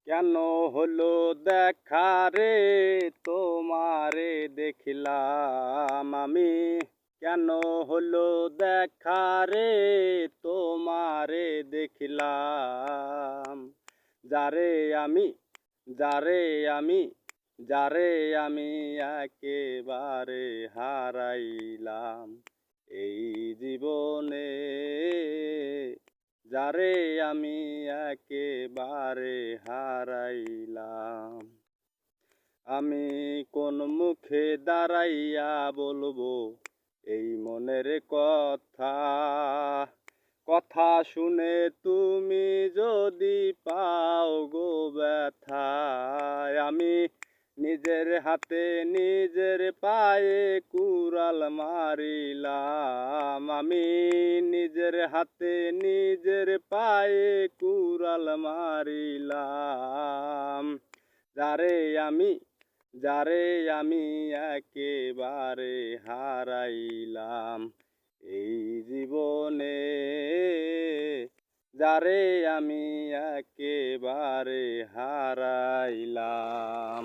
কেন হলো দেখা রে তোমারে দেখিলাম আমি, কেন হলো দেখা রে তোমারে দেখিলাম। যারে আমি যারে আমি যারে আমি একেবারে হারাইলাম এই জীবনে, যারে আমি একেবারে হারাইলাম। আমি কোন মুখে দাঁড়াইয়া বলবো এই মনের কথা, কথা শুনে তুমি যদি পাও গো ব্যথা। আমি নিজের হাতে নিজের পায়ে কুড়াল মারিলাম, আমি নিজের হাতে নিজের পায়ে কুড়াল মারিলাম। যারে আমি একেবারে হারাইলাম এই জীবনে, যারে আমি একেবারে হারাইলাম।